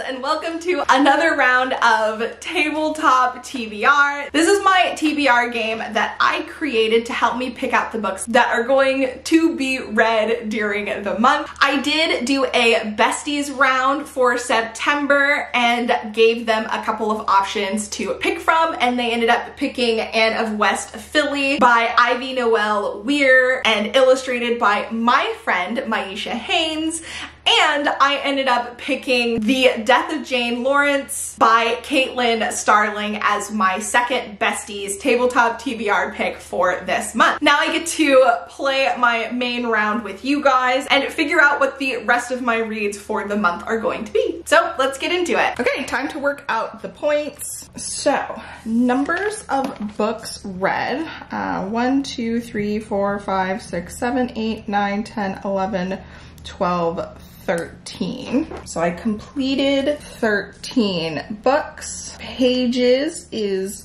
and welcome to another round of tabletop TBR. This is my TBR game that I created to help me pick out the books that are going to be read during the month. I did do a besties round for September and gave them a couple of options to pick from, and they ended up picking Anne of West Philly by Ivy Noel Weir and illustrated by my friend Maisha Haynes. And I ended up picking The Death of Jane Lawrence by Caitlin Starling as my second besties tabletop TBR pick for this month. Now I get to play my main round with you guys and figure out what the rest of my reads for the month are going to be. So let's get into it. Okay, time to work out the points. So, numbers of books read. 1, 2, 3, 4, 5, 6, 7, 8, 9, 10, 11, 12, 13. So I completed 13 books. Pages is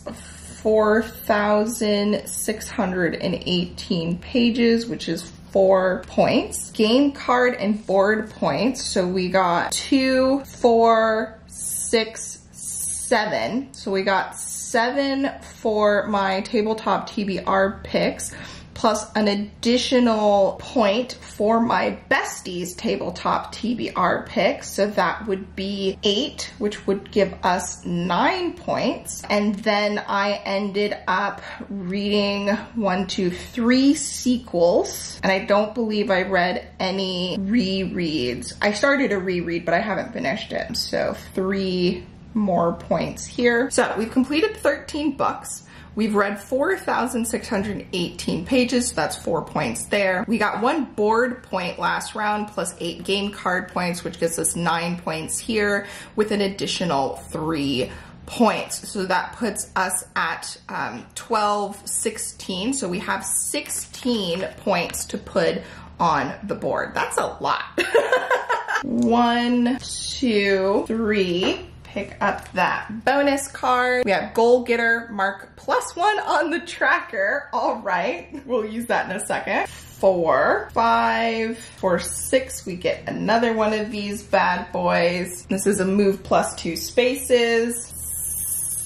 4,618 pages, which is 4 points. Game card and board points. So we got 2, 4, 6, 7. So we got 7 for my tabletop TBR picks, plus an additional point for my besties tabletop TBR picks. So that would be 8, which would give us 9 points. And then I ended up reading 1, 2, 3 sequels. And I don't believe I read any rereads. I started a reread, but I haven't finished it. So 3 more points here. So we've completed 13 books. We've read 4,618 pages, so that's 4 points there. We got 1 board point last round, plus 8 game card points, which gives us 9 points here, with an additional 3 points. So that puts us at 12, 16. So we have 16 points to put on the board. That's a lot. 1, 2, 3. Pick up that bonus card. We have goal getter, mark +1 on the tracker. All right, we'll use that in a second. 4, 5, for 6, we get another one of these bad boys. This is a move +2 spaces.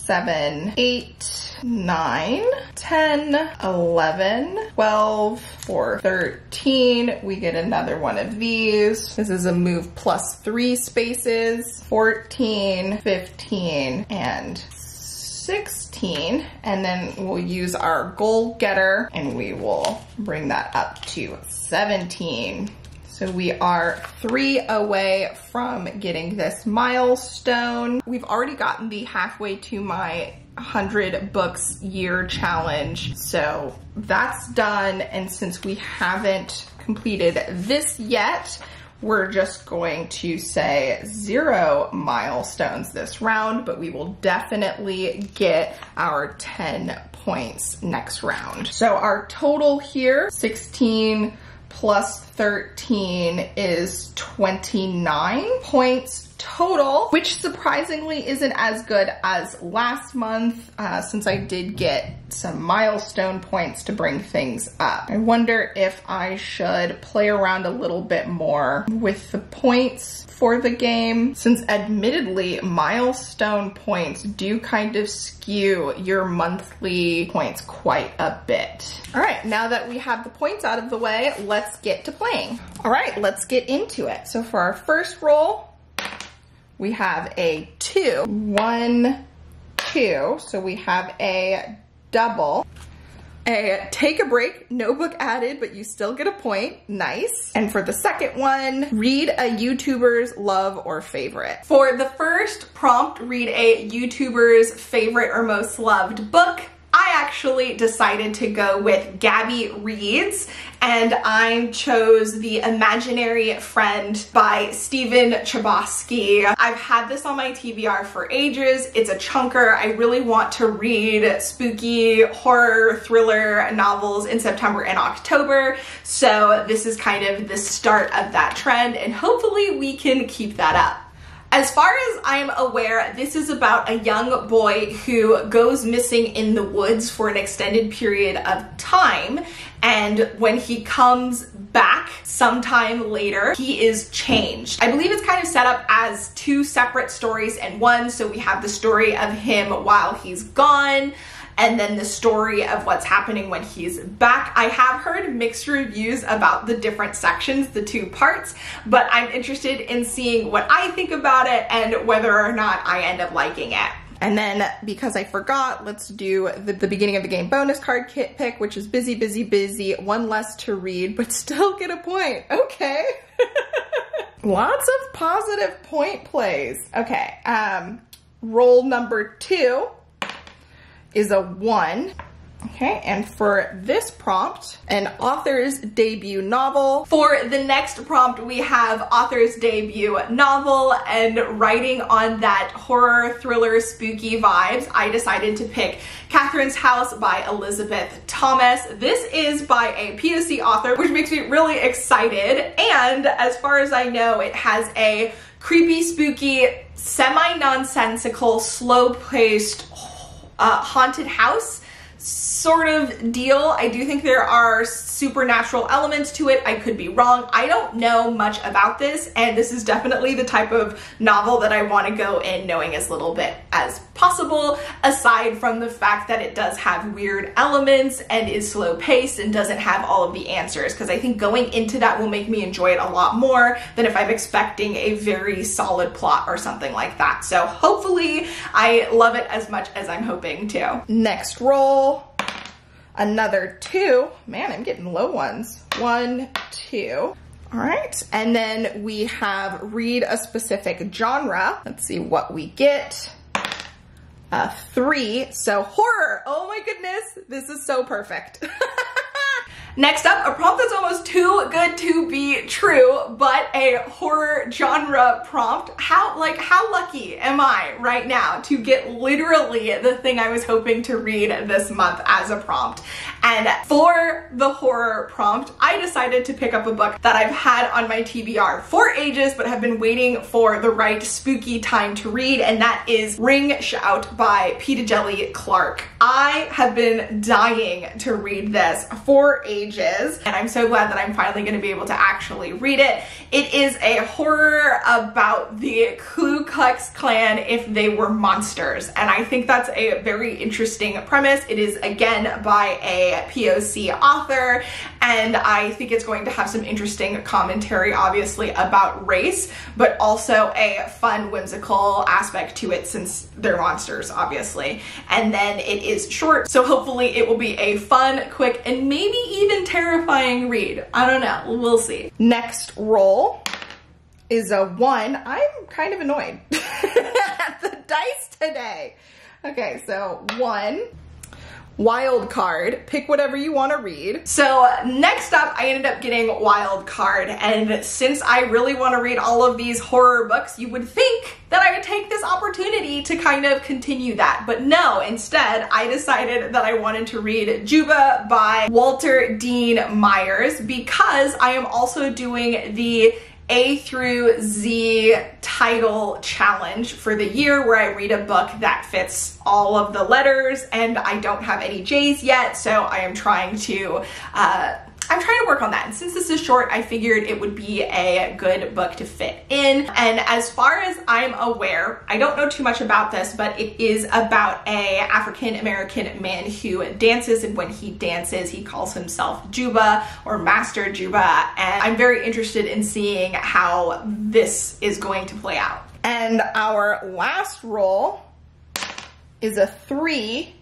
7, 8, 9, 10, 11, 12, for 13, we get another one of these. This is a move +3 spaces, 14, 15, and 16. And then we'll use our goal getter and we will bring that up to 17. So we are 3 away from getting this milestone. We've already gotten the halfway to my 100 books year challenge. So that's done. And since we haven't completed this yet, we're just going to say 0 milestones this round, but we will definitely get our 10 points next round. So our total here, 16 plus 13 is 29 points total, which surprisingly isn't as good as last month, since I did get some milestone points to bring things up. I wonder if I should play around a little bit more with the points for the game, since admittedly milestone points do kind of skew your monthly points quite a bit. All right, now that we have the points out of the way, let's get to playing. All right, let's get into it. So for our first roll, we have a 2, 1, 2. So we have a double. A take a break, no book added, but you still get a point. Nice. And for the second one, read a YouTuber's love or favorite. For the first prompt, read a YouTuber's favorite or most loved book. I actually decided to go with Gabby Reads, and I chose The Imaginary Friend by Stephen Chbosky. I've had this on my TBR for ages. It's a chunker. I really want to read spooky horror thriller novels in September and October, so this is kind of the start of that trend, and hopefully we can keep that up. As far as I'm aware, this is about a young boy who goes missing in the woods for an extended period of time, and when he comes back sometime later, he is changed. I believe it's kind of set up as two separate stories in one, so we have the story of him while he's gone, and then the story of what's happening when he's back. I have heard mixed reviews about the different sections, the two parts, but I'm interested in seeing what I think about it and whether or not I end up liking it. And then, because I forgot, let's do the beginning of the game bonus card kit pick, which is busy, busy, busy, one less to read, but still get a point. Okay. Lots of positive point plays. Okay, roll number 2 is a 1. Okay, and for this prompt, an author's debut novel. For the next prompt, we have author's debut novel, and writing on that horror, thriller, spooky vibes, I decided to pick Catherine's House by Elizabeth Thomas. This is by a POC author, which makes me really excited, and as far as I know, it has a creepy, spooky, semi-nonsensical, slow-paced, haunted house sort of deal. I do think there are supernatural elements to it. I could be wrong. I don't know much about this, and this is definitely the type of novel that I want to go in knowing as little bit as possible, aside from the fact that it does have weird elements and is slow paced and doesn't have all of the answers, because I think going into that will make me enjoy it a lot more than if I'm expecting a very solid plot or something like that. So hopefully I love it as much as I'm hoping to. Next roll. Another 2. Man, I'm getting low ones. 1, 2. All right, and then we have read a specific genre. Let's see what we get. 3, so horror. Oh my goodness, this is so perfect. Next up, a prompt that's almost too good to be true, but a horror genre prompt. How lucky am I right now to get literally the thing I was hoping to read this month as a prompt? And for the horror prompt, I decided to pick up a book that I've had on my TBR for ages, but have been waiting for the right spooky time to read, and that is Ring Shout by P. Djeli Clark. I have been dying to read this for ages, and I'm so glad that I'm finally going to be able to actually read it. It is a horror about the Ku Klux Klan if they were monsters, and I think that's a very interesting premise. It is again by a POC author, and I think it's going to have some interesting commentary, obviously, about race, but also a fun, whimsical aspect to it since they're monsters, obviously. And then it is short, so hopefully it will be a fun, quick, and maybe even terrifying read. I don't know, we'll see. Next roll is a 1. I'm kind of annoyed at the dice today. Okay, so 1. Wild card, pick whatever you want to read. So next up, I ended up getting Wild Card, and since I really want to read all of these horror books, you would think that I would take this opportunity to kind of continue that, but no, instead I decided that I wanted to read Juba by Walter Dean Myers, because I am also doing the A through Z title challenge for the year, where I read a book that fits all of the letters, and I don't have any J's yet, so I am trying to work on that. And since this is short, I figured it would be a good book to fit in. And as far as I'm aware, I don't know too much about this, but it is about a African-American man who dances, and when he dances, he calls himself Juba or Master Juba. And I'm very interested in seeing how this is going to play out. And our last roll is a 3.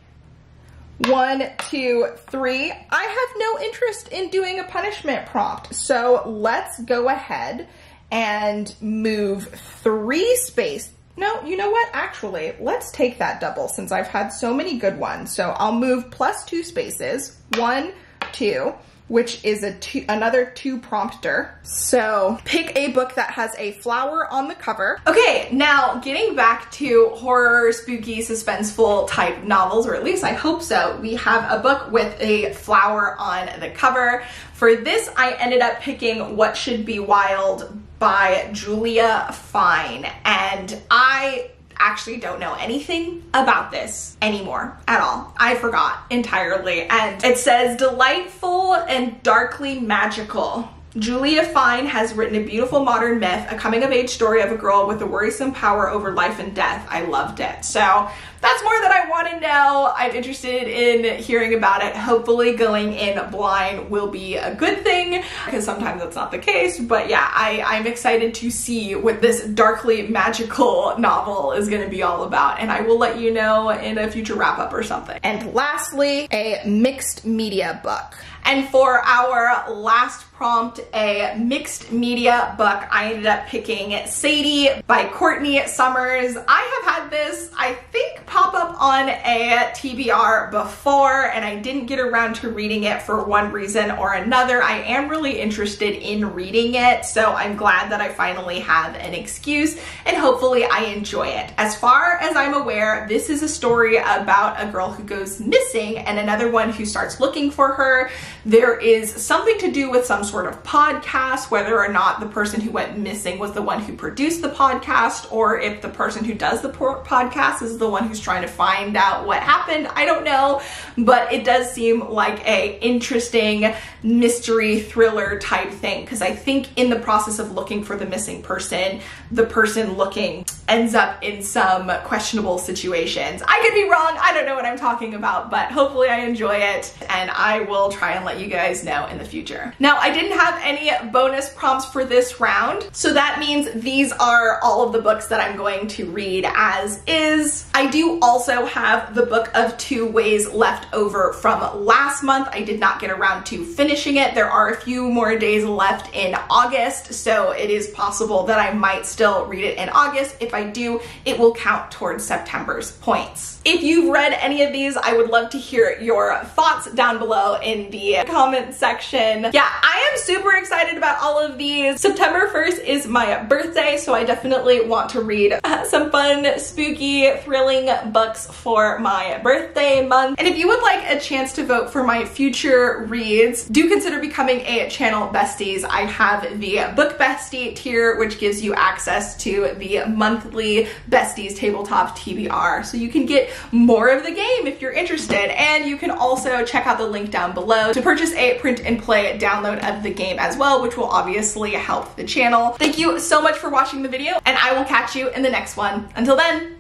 1, 2, 3. I have no interest in doing a punishment prompt, so let's go ahead and move 3 space. No, you know what? Actually, let's take that double since I've had so many good ones. So I'll move +2 spaces. 1, 2. Which is another 2 prompter. So pick a book that has a flower on the cover. Okay, now getting back to horror, spooky, suspenseful type novels, or at least I hope so, we have a book with a flower on the cover. For this, I ended up picking What Should Be Wild by Julia Fine, and I actually don't know anything about this anymore at all. I forgot entirely. And it says, delightful and darkly magical. Julia Fine has written a beautiful modern myth, a coming-of-age story of a girl with a worrisome power over life and death. I loved it. So that's more than I want to know. I'm interested in hearing about it. Hopefully going in blind will be a good thing, because sometimes that's not the case. But yeah, I'm excited to see what this darkly magical novel is going to be all about, and I will let you know in a future wrap-up or something. And lastly, a mixed media book. And for our last prompt, a mixed media book, I ended up picking Sadie by Courtney Summers. I have had this, I think, pop up on a TBR before, and I didn't get around to reading it for one reason or another. I am really interested in reading it, so I'm glad that I finally have an excuse, and hopefully I enjoy it. As far as I'm aware, this is a story about a girl who goes missing and another one who starts looking for her. There is something to do with some sort of podcast, whether or not the person who went missing was the one who produced the podcast, or if the person who does the podcast is the one who's trying to find out what happened. I don't know, but it does seem like a interesting mystery thriller type thing, because I think in the process of looking for the missing person, the person looking ends up in some questionable situations. I could be wrong, I don't know what I'm talking about, but hopefully I enjoy it, and I will try and let you guys know in the future. Now, I didn't have any bonus prompts for this round, so that means these are all of the books that I'm going to read as is. I do also have the Book of Two Ways left over from last month. I did not get around to finishing it. There are a few more days left in August, so it is possible that I might still read it in August. If I do, it will count towards September's points. If you've read any of these, I would love to hear your thoughts down below in the comment section. Yeah, I am super excited about all of these. September 1st is my birthday, so I definitely want to read some fun, spooky, thrilling books for my birthday month. And if you would like a chance to vote for my future reads, do consider becoming a channel besties. I have the book bestie tier, which gives you access to the monthly besties tabletop TBR, so you can get more of the game if you're interested. And you can also check out the link down below to purchase a print and play download of the game as well, which will obviously help the channel. Thank you so much for watching the video, and I will catch you in the next one. Until then,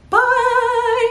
bye!